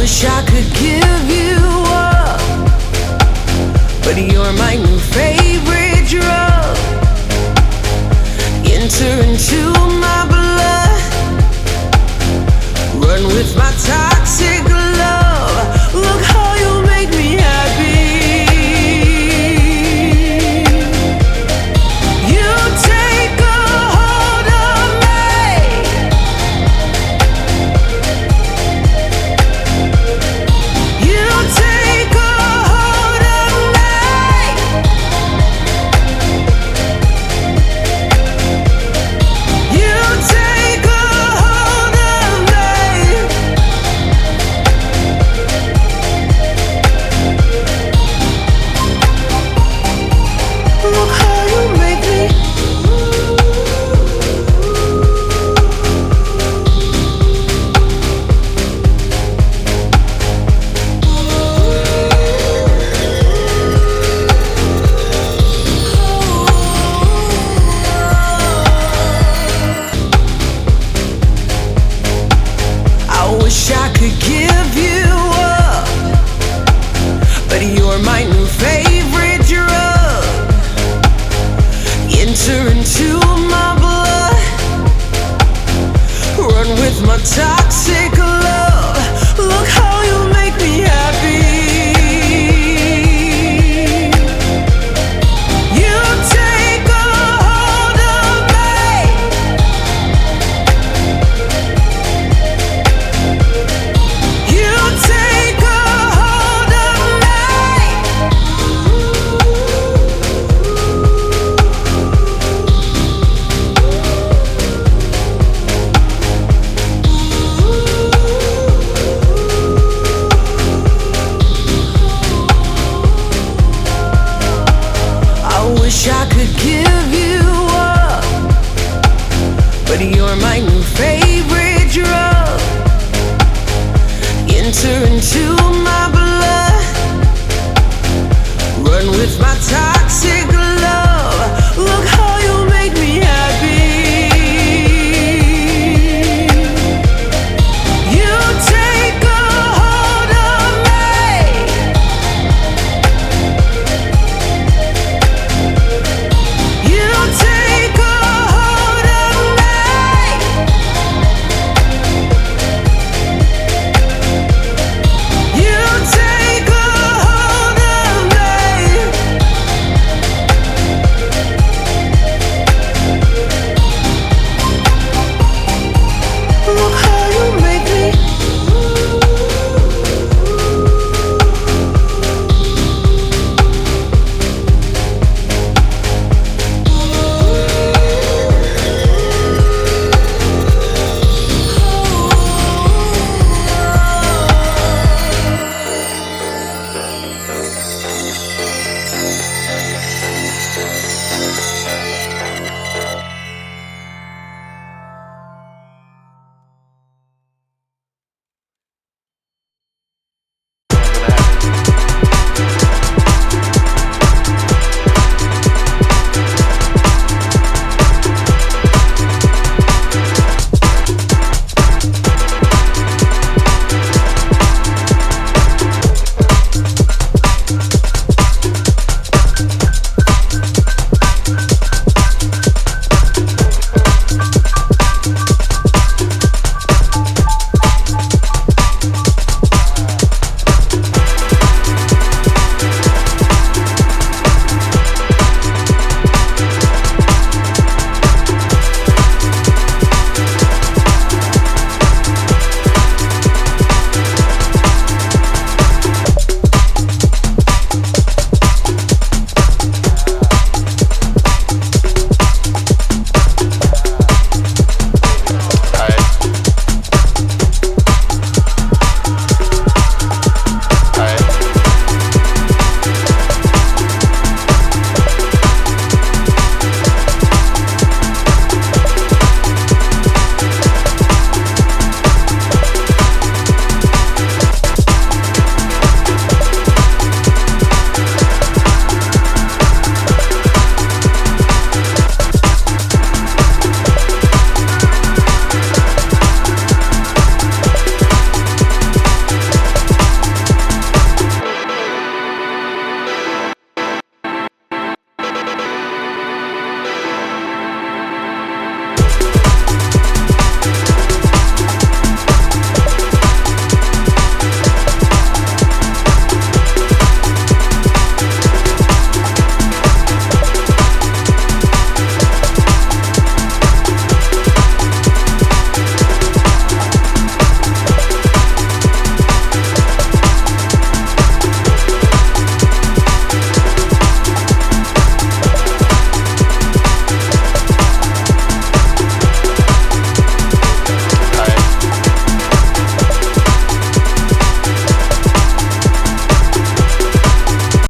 wish I could give you up, but you're my new favorite drug. Enter into my blood, run with my toxic love. Look how you make me happy. You take a hold of me. You take a hold of me. You take a hold of me. Look how you make me. I wish I could give you up, but you're my new favorite drug. Enter into my blood, run with my toxic love. Look how you make me happy. You take a hold of me. You take a hold of me. I wish I could give you up, but you're my new favorite drug. Enter into my blood, run with my time.